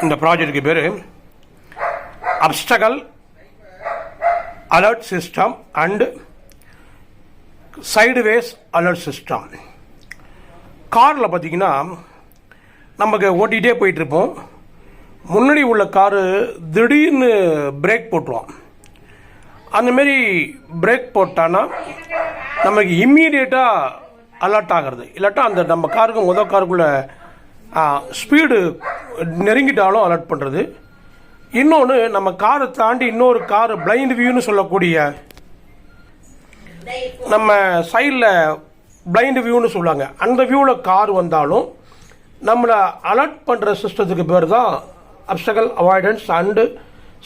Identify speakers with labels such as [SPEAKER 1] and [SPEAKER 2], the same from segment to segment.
[SPEAKER 1] இந்த ப்ராஜெக்ட்டுக்கு பேர் obstacle alert system and sideways alert system. காரில் பார்த்தீங்கன்னா நமக்கு ஓட்டிகிட்டே போயிட்டுருப்போம். முன்னாடி உள்ள காரு திடீர்னு பிரேக் போட்டுருவோம். அந்தமாரி பிரேக் போட்டான்னா நமக்கு இம்மீடியட்டாக அலர்ட் ஆகிறது. இல்லாட்டா அந்த நம்ம காருக்கு முதல் காருக்குள்ளே ஸ்பீடு நெருங்கிட்டாலும் அலர்ட் பண்ணுறது. இன்னொன்று, நம்ம காரை தாண்டி இன்னொரு காரு பிளைண்ட் வியூன்னு சொல்லக்கூடிய நம்ம சைடில் பிளைண்ட் வியூன்னு சொல்லுவாங்க, அந்த வியூவில் கார் வந்தாலும் நம்மளை அலர்ட் பண்ணுற சிஸ்டத்துக்கு பேர் தான் அப்ஸ்டகல் அவாய்டன்ஸ் அண்டு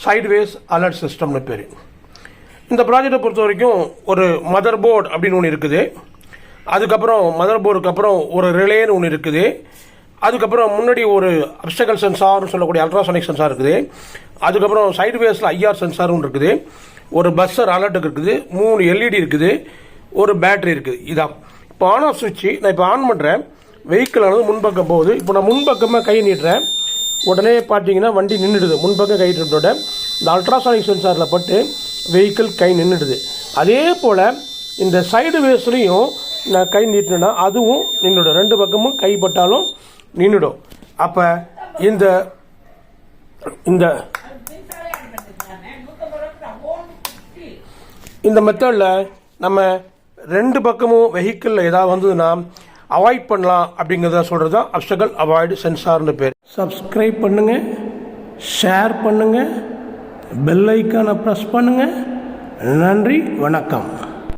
[SPEAKER 1] சைட்வேஸ் அலர்ட் சிஸ்டம்னு பேர். இந்த ப்ராஜெக்டை பொறுத்த வரைக்கும் ஒரு மதர் போர்டு அப்படின்னு ஒன்று இருக்குது. அதுக்கப்புறம் மதர் போர்டுக்கு அப்புறம் ஒரு ரிலேன்னு ஒன்று இருக்குது. அதுக்கப்புறம் முன்னாடி ஒரு அப்ஸ்டகல் சென்சார்னு சொல்லக்கூடிய அல்ட்ராசானிக் சென்சார் இருக்குது. அதுக்கப்புறம் சைட்வேஸில் ஐஆர் சென்சார் ஒன்று இருக்குது. ஒரு பஸ்ஸர் அலர்ட்டுக்கு இருக்குது. 3 எல்இடி இருக்குது. ஒரு பேட்டரி இருக்குது. இதான் இப்போ ஆன் ஆஃப் சுவிட்சு. நான் இப்போ ஆன் பண்ணுறேன். வெஹிக்கிள் ஆனது முன்பக்கம் போகுது. இப்போ நான் முன்பக்கமாக கை நீட்டுறேன். உடனே பார்த்தீங்கன்னா வண்டி நின்றுடுது. முன்பக்கம் கை நீட்டோட இந்த அல்ட்ராசானிக் சென்சாரில் பட்டு வெஹிக்கிள் கை நின்றுடுது. அதே போல் இந்த சைடு வேஸ்லையும் நான் கை நீட்டினேன்னா அதுவும் நின்றுடும். 2 பக்கமும் கைப்பட்டாலும் நின்றுடும். அப்போ இந்த இந்த இந்த மெத்தடில் நம்ம 2 பக்கமும் வெஹிக்கிளில் ஏதாவது வந்ததுன்னா அவாய்ட் பண்ணலாம் அப்படிங்கிறத சொல்கிறது தான் அப்ஸ்டகல் அவாய்டு சென்சார்னு பேர். சப்ஸ்கிரைப் பண்ணுங்கள், ஷேர் பண்ணுங்கள், பெல் ஐக்கானை ப்ரெஸ் பண்ணுங்கள். நன்றி, வணக்கம்.